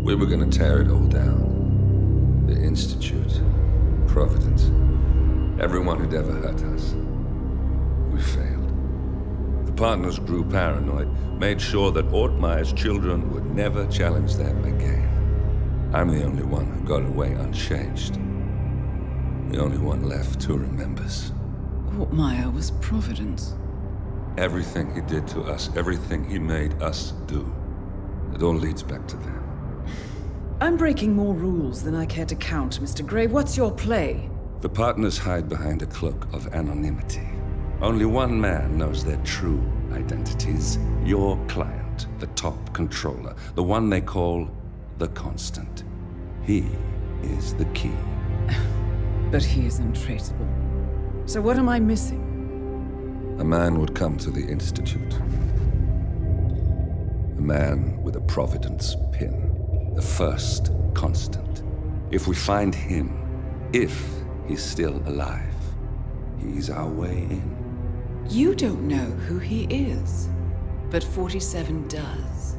We were gonna tear it all down. The Institute, Providence, everyone who'd ever hurt us. We failed. The partners grew paranoid, made sure that Ortmeyer's children would never challenge them again. I'm the only one who got away unchanged. The only one left who remembers. Ortmeyer was Providence. Everything he did to us, everything he made us do, it all leads back to them. I'm breaking more rules than I care to count, Mr. Grey. What's your play? The partners hide behind a cloak of anonymity. Only one man knows their true identities. Your client, the top controller, the one they call the Constant. He is the key. But he is untraceable. So what am I missing? A man would come to the Institute. A man with a Providence pin. The first Constant. If we find him, if he's still alive, he's our way in. You don't know who he is, but 47 does.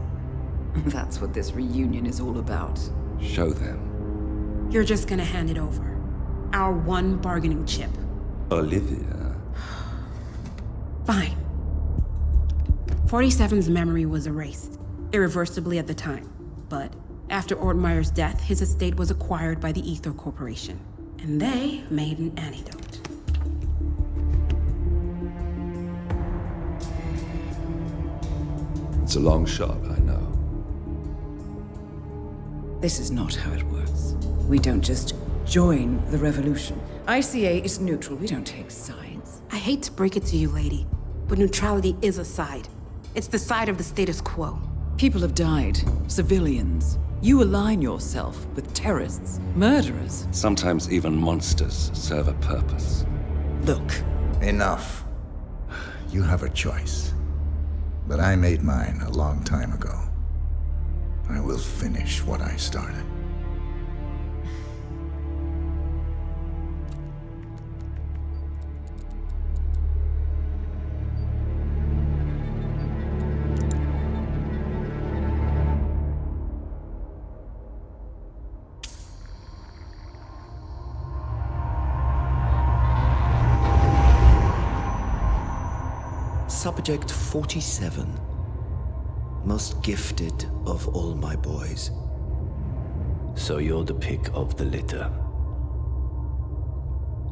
That's what this reunion is all about. Show them. You're just gonna hand it over. Our one bargaining chip. Olivia. Fine. 47's memory was erased, irreversibly at the time. But after Ortmeyer's death, his estate was acquired by the Ether Corporation. And they made an antidote. It's a long shot, I know. This is not how it works. We don't just join the revolution. ICA is neutral. We don't take sides. I hate to break it to you, lady, but neutrality is a side. It's the side of the status quo. People have died. Civilians. You align yourself with terrorists, murderers. Sometimes even monsters serve a purpose. Look. Enough. You have a choice. But I made mine a long time ago. I will finish what I started. Subject 47. Most gifted of all my boys. So you're the pick of the litter.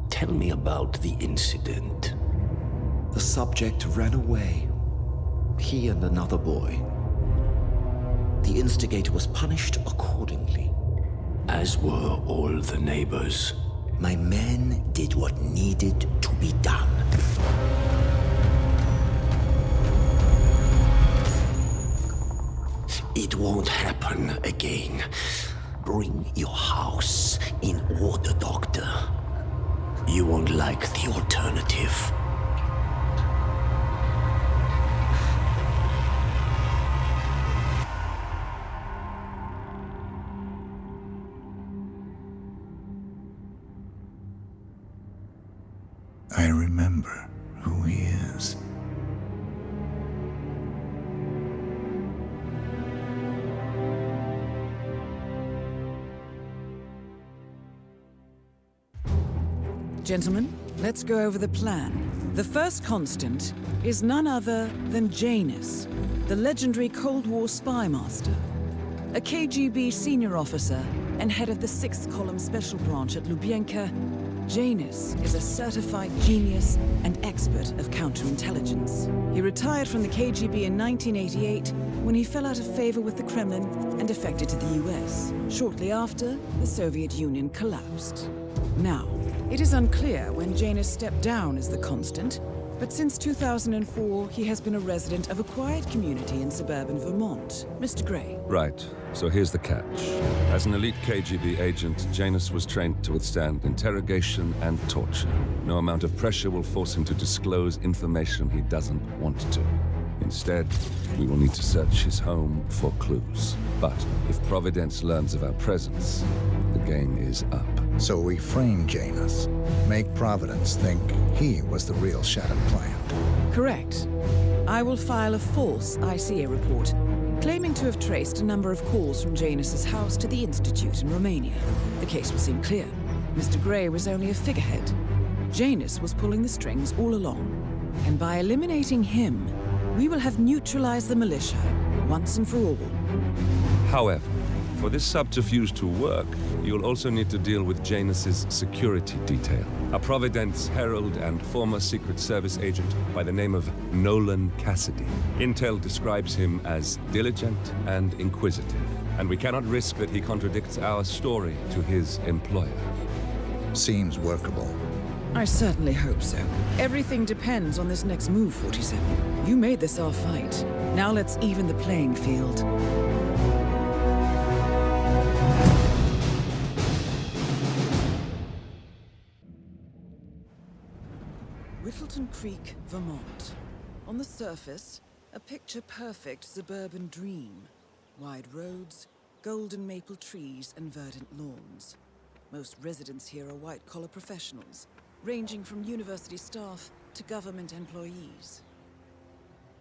Tell me about the incident. The subject ran away. He and another boy. The instigator was punished accordingly. As were all the neighbors. My men did what needed to be done. It won't happen again. Bring your house in order, Doctor. You won't like the alternative. I remember who he is. Gentlemen, let's go over the plan. The first Constant is none other than Janus, the legendary Cold War spy master, a KGB senior officer and head of the 6th Column Special Branch at Lubyanka. Janus is a certified genius and expert of counterintelligence. He retired from the KGB in 1988 when he fell out of favor with the Kremlin and defected to the US. Shortly after, the Soviet Union collapsed. Now, it is unclear when Janus stepped down as the Constant, but since 2004, he has been a resident of a quiet community in suburban Vermont. Mr. Grey. Right, so here's the catch. As an elite KGB agent, Janus was trained to withstand interrogation and torture. No amount of pressure will force him to disclose information he doesn't want to. Instead, we will need to search his home for clues. But if Providence learns of our presence, the game is up. So we frame Janus, make Providence think he was the real Shattered client. Correct. I will file a false ICA report, claiming to have traced a number of calls from Janus's house to the Institute in Romania. The case will seem clear. Mr. Grey was only a figurehead. Janus was pulling the strings all along. And by eliminating him, we will have neutralized the militia, once and for all. However, for this subterfuge to work, you'll also need to deal with Janus's security detail. A Providence herald and former Secret Service agent by the name of Nolan Cassidy. Intel describes him as diligent and inquisitive, and we cannot risk that he contradicts our story to his employer. Seems workable. I certainly hope so. Everything depends on this next move, 47. You made this our fight. Now let's even the playing field. Whittleton Creek, Vermont. On the surface, a picture-perfect suburban dream. Wide roads, golden maple trees, and verdant lawns. Most residents here are white-collar professionals, ranging from university staff to government employees.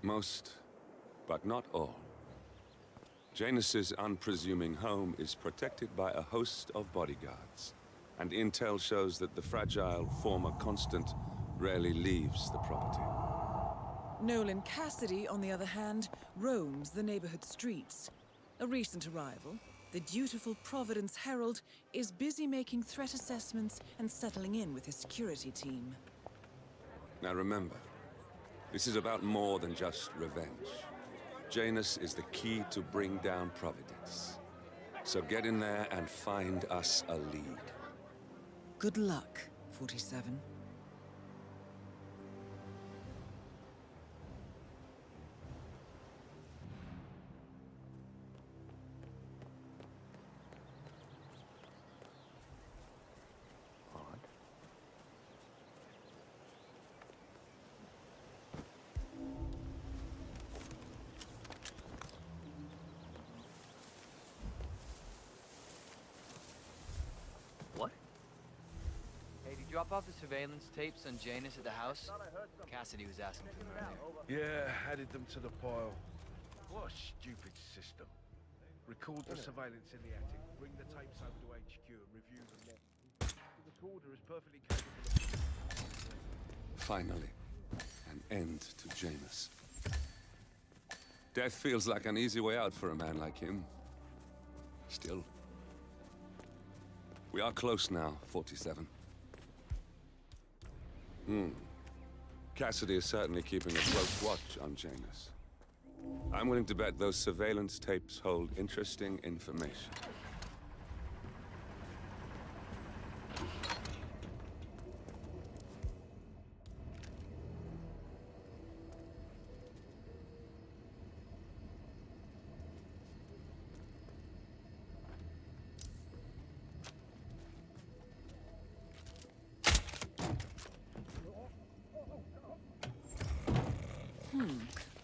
Most, but not all. Janus's unpresuming home is protected by a host of bodyguards, and intel shows that the fragile former constant rarely leaves the property. Nolan Cassidy, on the other hand, roams the neighborhood streets. A recent arrival, the dutiful Providence Herald is busy making threat assessments and settling in with his security team. Now remember, this is about more than just revenge. Janus is the key to bring down Providence. So get in there and find us a lead. Good luck, 47. What? Hey, did you drop off the surveillance tapes on Janus at the house? Cassidy was asking for them earlier. Yeah, added them to the pile. What a stupid system. Record the surveillance in the attic, bring the tapes over to HQ and review them then. The recorder is perfectly capable of... Finally, an end to Janus. Death feels like an easy way out for a man like him. Still. We are close now, 47. Cassidy is certainly keeping a close watch on Janus. I'm willing to bet those surveillance tapes hold interesting information.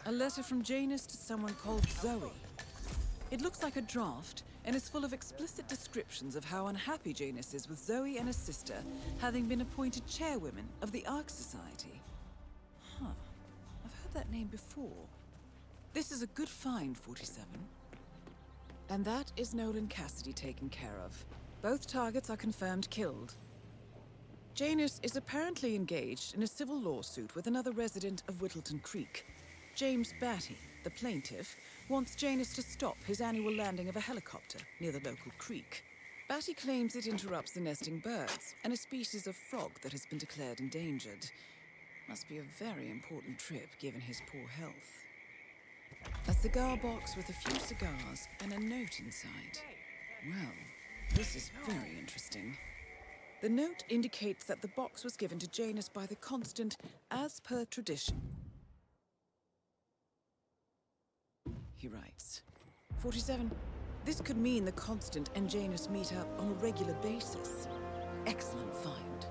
A letter from Janus to someone called Zoe. It looks like a draft and is full of explicit descriptions of how unhappy Janus is with Zoe and her sister having been appointed chairwomen of the Ark Society. Huh. I've heard that name before. This is a good find, 47. And that is Nolan Cassidy taken care of. Both targets are confirmed killed. Janus is apparently engaged in a civil lawsuit with another resident of Whittleton Creek. James Batty, the plaintiff, wants Janus to stop his annual landing of a helicopter near the local creek. Batty claims it interrupts the nesting birds and a species of frog that has been declared endangered. Must be a very important trip given his poor health. A cigar box with a few cigars and a note inside. Well, this is very interesting. The note indicates that the box was given to Janus by the Constant as per tradition. He writes, 47. This could mean the Constant and Janus meet up on a regular basis. Excellent find.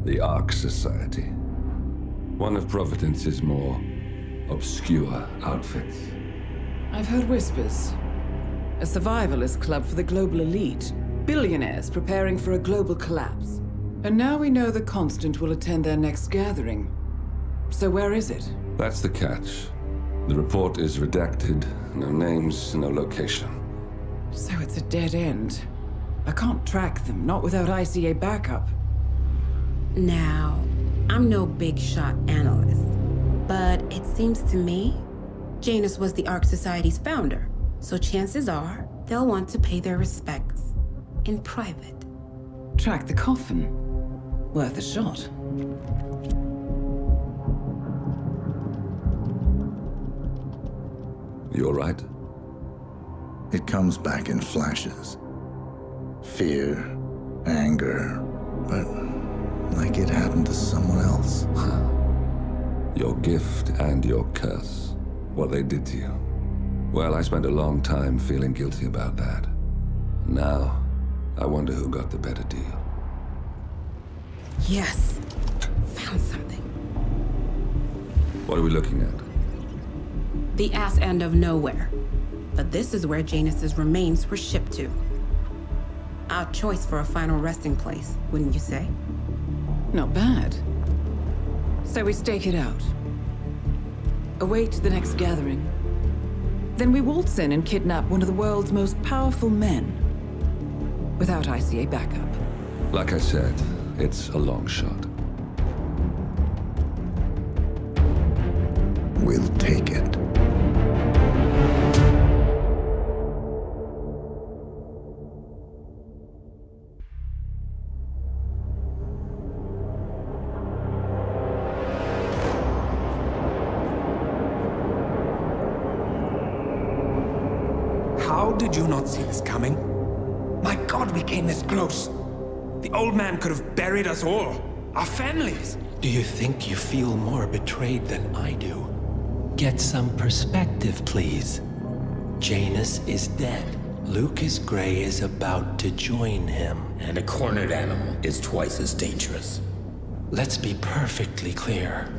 The Ark Society. One of Providence's more obscure outfits. I've heard whispers. A survivalist club for the global elite. Billionaires preparing for a global collapse. And now we know the Constant will attend their next gathering. So where is it? That's the catch. The report is redacted. No names, no location. So it's a dead end. I can't track them, not without ICA backup. Now, I'm no big shot analyst, but it seems to me Janus was the Ark Society's founder, so chances are they'll want to pay their respects in private. Track the coffin. Worth a shot. You all right? It comes back in flashes. Fear, anger, but like it happened to someone else. Your gift and your curse. What they did to you. Well, I spent a long time feeling guilty about that. Now, I wonder who got the better deal. Yes, found something. What are we looking at? The ass end of nowhere. But this is where Janus's remains were shipped to. Odd choice for a final resting place, wouldn't you say? Not bad. So we stake it out. Await the next gathering. Then we waltz in and kidnap one of the world's most powerful men. Without ICA backup. Like I said, it's a long shot. We'll take it. How did you not see this coming? My God, we came this close. The old man could have buried us all. Our families. Do you think you feel more betrayed than I do? Get some perspective, please. Janus is dead. Lucas Gray is about to join him. And a cornered animal is twice as dangerous. Let's be perfectly clear.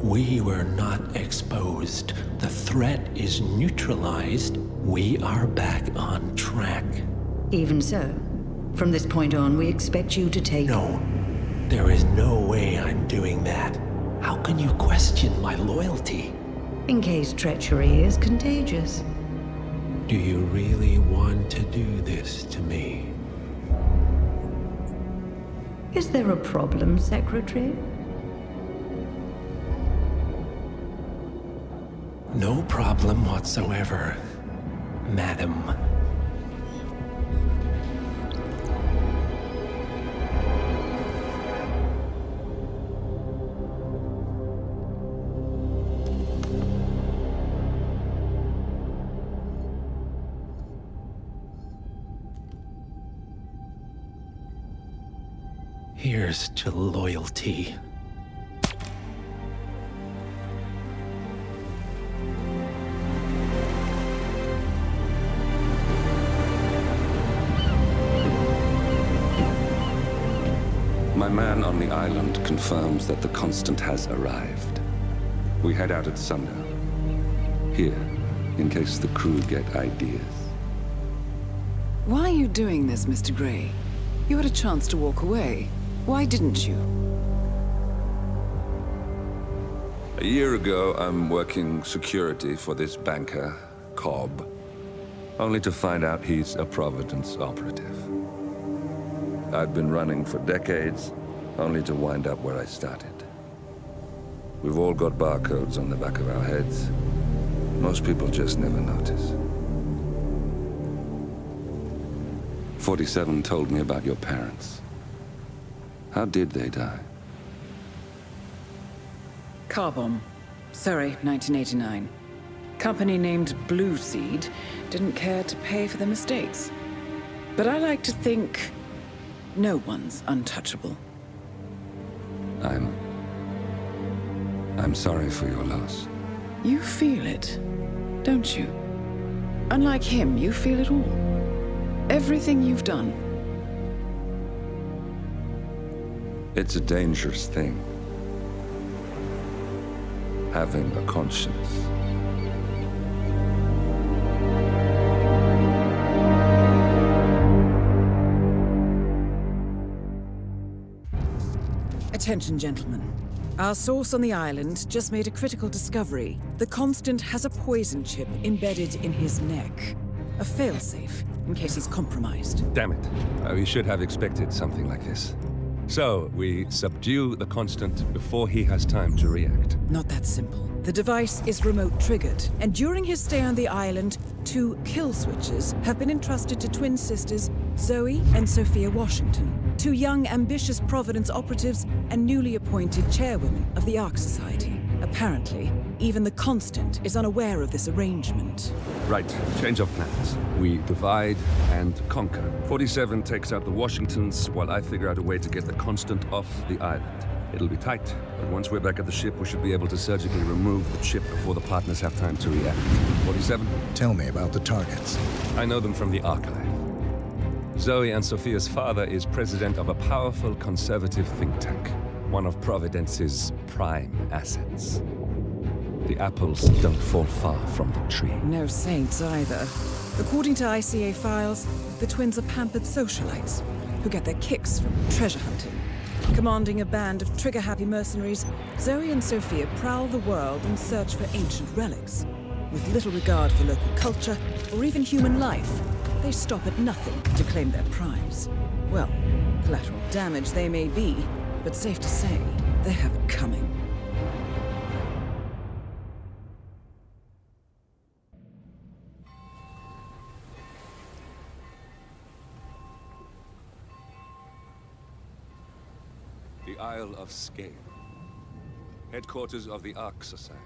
We were not exposed. The threat is neutralized. We are back on track. Even so, from this point on, we expect you to take... No. There is no way I'm doing that. How can you question my loyalty? In case treachery is contagious. Do you really want to do this to me? Is there a problem, Secretary? No problem whatsoever, Madam. Here's to loyalty. My man on the island confirms that the Constant has arrived. We head out at sundown. Here, in case the crew get ideas. Why are you doing this, Mr. Gray? You had a chance to walk away. Why didn't you? A year ago, I'm working security for this banker, Cobb, only to find out he's a Providence operative. I'd been running for decades, only to wind up where I started. We've all got barcodes on the back of our heads. Most people just never notice. 47 told me about your parents. How did they die? Car bomb. Surrey, 1989. Company named Blue Seed didn't care to pay for the mistakes. But I like to think no one's untouchable. I'm sorry for your loss. You feel it, don't you? Unlike him, you feel it all. Everything you've done. It's a dangerous thing. Having a conscience. Attention, gentlemen. Our source on the island just made a critical discovery. The Constant has a poison chip embedded in his neck. A failsafe, in case he's compromised. Damn it. We should have expected something like this. So, we subdue the Constant before he has time to react. Not that simple. The device is remote triggered, and during his stay on the island, 2 kill switches have been entrusted to twin sisters Zoe and Sophia Washington, 2 young, ambitious Providence operatives and newly appointed chairwomen of the Ark Society. Apparently, even the Constant is unaware of this arrangement. Right, change of plans. We divide and conquer. 47 takes out the Washingtons, while I figure out a way to get the Constant off the island. It'll be tight, but once we're back at the ship, we should be able to surgically remove the chip before the partners have time to react. 47? Tell me about the targets. I know them from the archive. Zoe and Sophia's father is president of a powerful conservative think tank, one of Providence's prime assets. The apples don't fall far from the tree. No saints either. According to ICA files, the twins are pampered socialites who get their kicks from treasure hunting. Commanding a band of trigger-happy mercenaries, Zoe and Sophia prowl the world in search for ancient relics. With little regard for local culture or even human life, they stop at nothing to claim their prize. Well, collateral damage they may be, but safe to say, they have it coming. The Isle of Sgáil, headquarters of the Ark Society.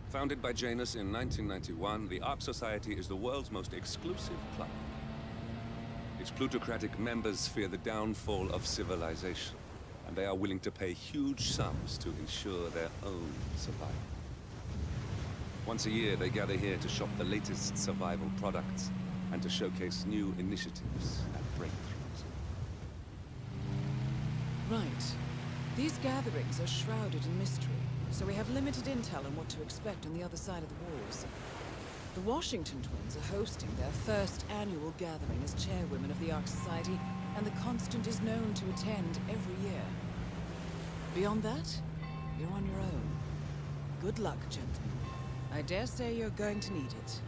Founded by Janus in 1991, the Ark Society is the world's most exclusive club. Its plutocratic members fear the downfall of civilization, and they are willing to pay huge sums to ensure their own survival. Once a year, they gather here to shop the latest survival products and to showcase new initiatives and breakthroughs. Right. These gatherings are shrouded in mystery, so we have limited intel on what to expect on the other side of the walls. The Washington twins are hosting their first annual gathering as chairwomen of the Ark Society, and the Constant is known to attend every year. Beyond that, you're on your own. Good luck, gentlemen. I dare say you're going to need it.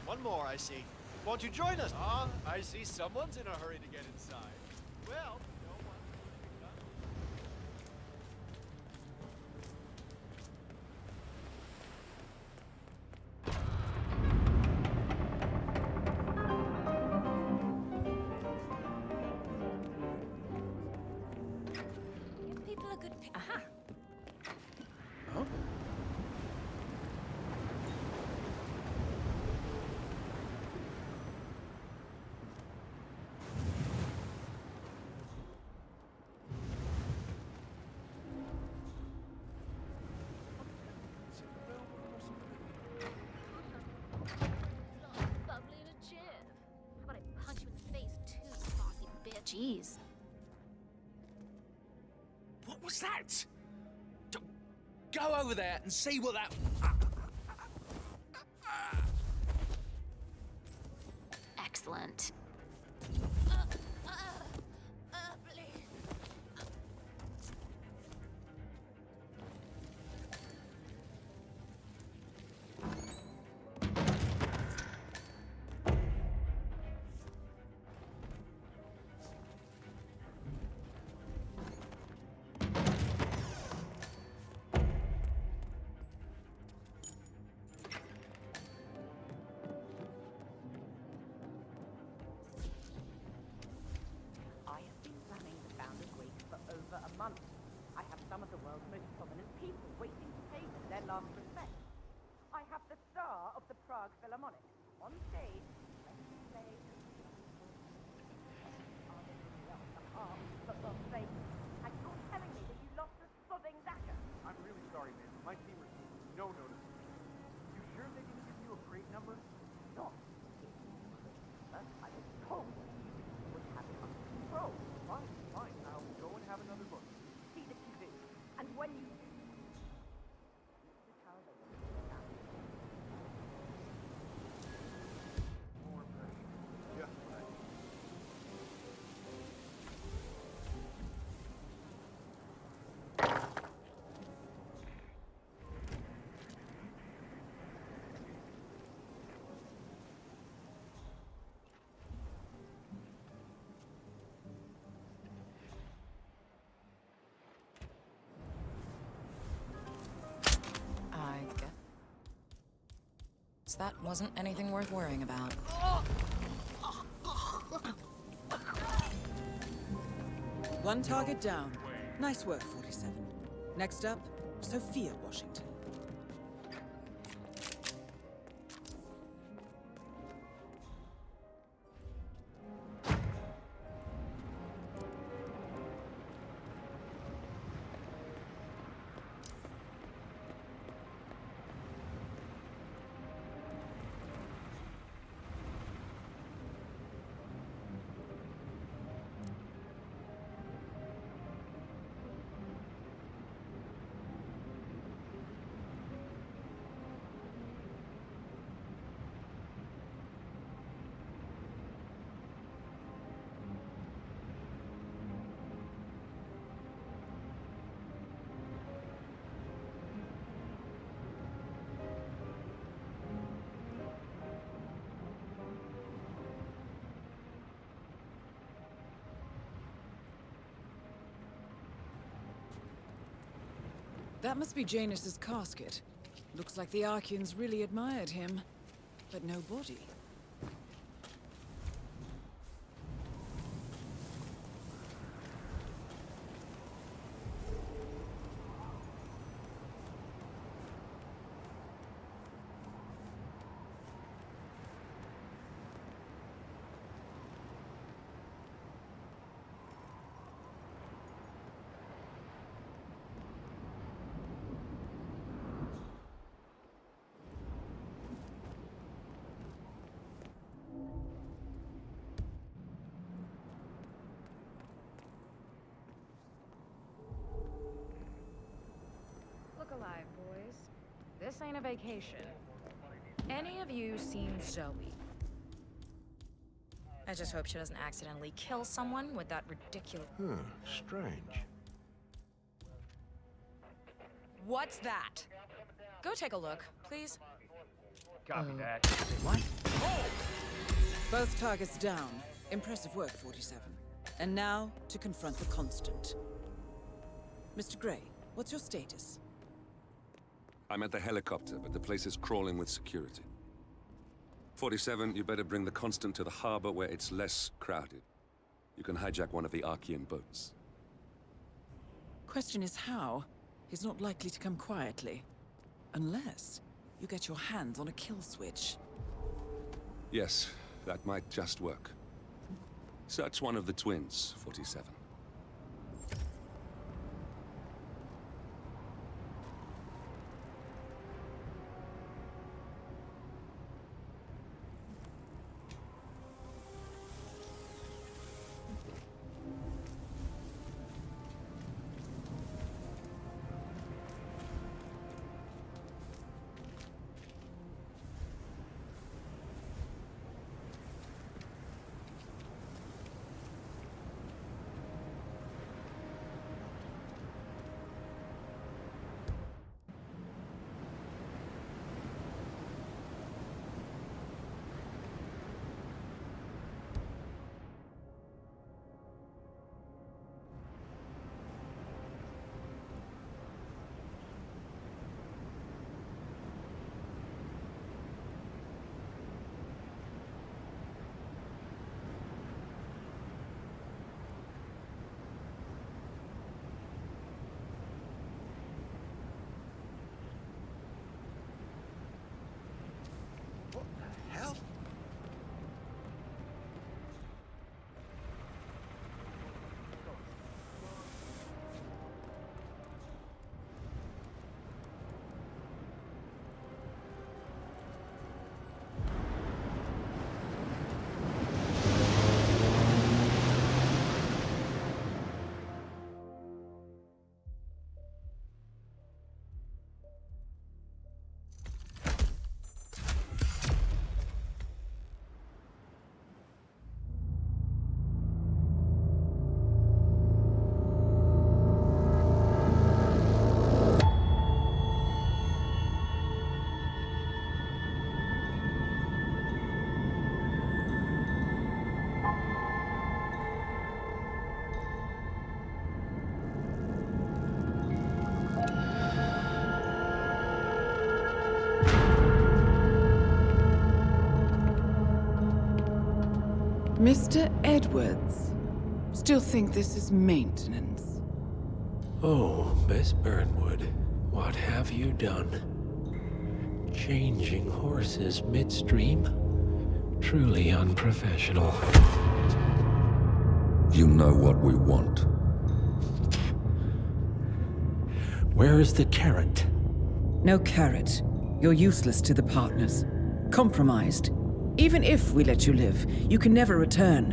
One more, I see. Won't you join us? I see someone's in a hurry to get inside. Well, no one. People are good. Aha. Huh? Jeez. What was that? Go over there and see what that... Excellent. I have some of the world's most prominent people waiting to pay them their last respect. I have the star of the Prague Philharmonic on stage, ready to play. But God's sake, when you do. To tell them about it. I guess that wasn't anything worth worrying about. One target down. Nice work, 47. Next up, Sophia Washington. That must be Janus's casket. Looks like the Archeans really admired him, but no body. Look alive, boys. This ain't a vacation. Any of you seen Zoe? I just hope she doesn't accidentally kill someone with that ridiculous... Strange. What's that? Go take a look, please. Copy that. What? Both targets down. Impressive work, 47. And now, to confront the Constant. Mr. Gray, what's your status? I'm at the helicopter, but the place is crawling with security. 47, you better bring the Constant to the harbor where it's less crowded. You can hijack one of the Archean boats. Question is how? He's not likely to come quietly. Unless you get your hands on a kill switch. Yes, that might just work. Search one of the twins, 47. Mr. Edwards, still think this is maintenance? Oh, Miss Burnwood, what have you done? Changing horses midstream? Truly unprofessional. You know what we want. Where is the carrot? No carrot. You're useless to the partners. Compromised. Even if we let you live, you can never return.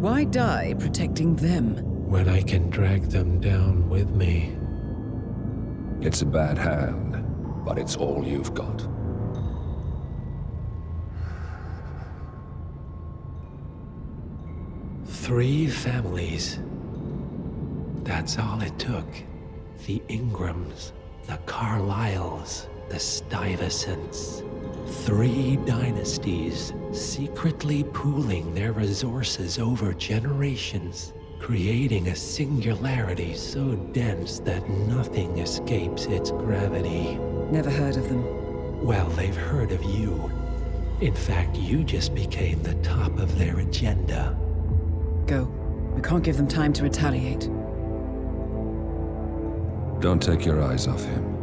Why die protecting them? When I can drag them down with me. It's a bad hand, but it's all you've got. Three families. That's all it took. The Ingrams, the Carlyles, the Stuyvesants. 3 dynasties secretly pooling their resources over generations, creating a singularity so dense that nothing escapes its gravity. Never heard of them. Well, they've heard of you. In fact, you just became the top of their agenda. Go. We can't give them time to retaliate. Don't take your eyes off him.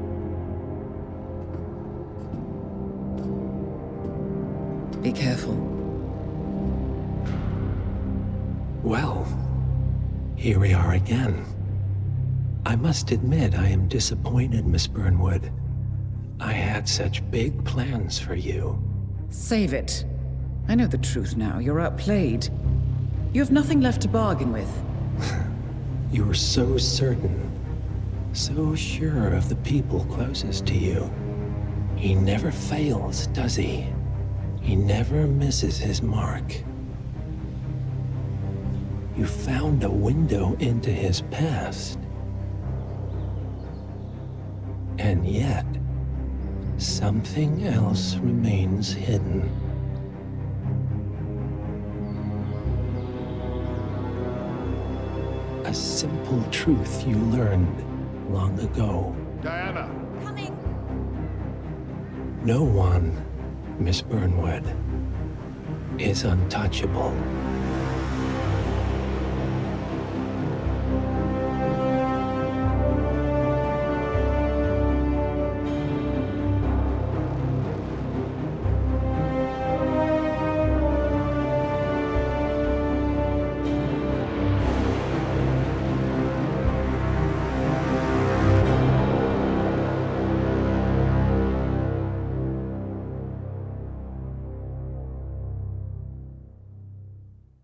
Be careful. Well, here we are again. I must admit I am disappointed, Miss Burnwood. I had such big plans for you. Save it. I know the truth now. You're outplayed. You have nothing left to bargain with. You were so certain, so sure of the people closest to you. He never fails, does he? He never misses his mark. You found a window into his past. And yet, something else remains hidden. A simple truth you learned long ago. Diana! Coming! No one, Miss Burnwood, is untouchable.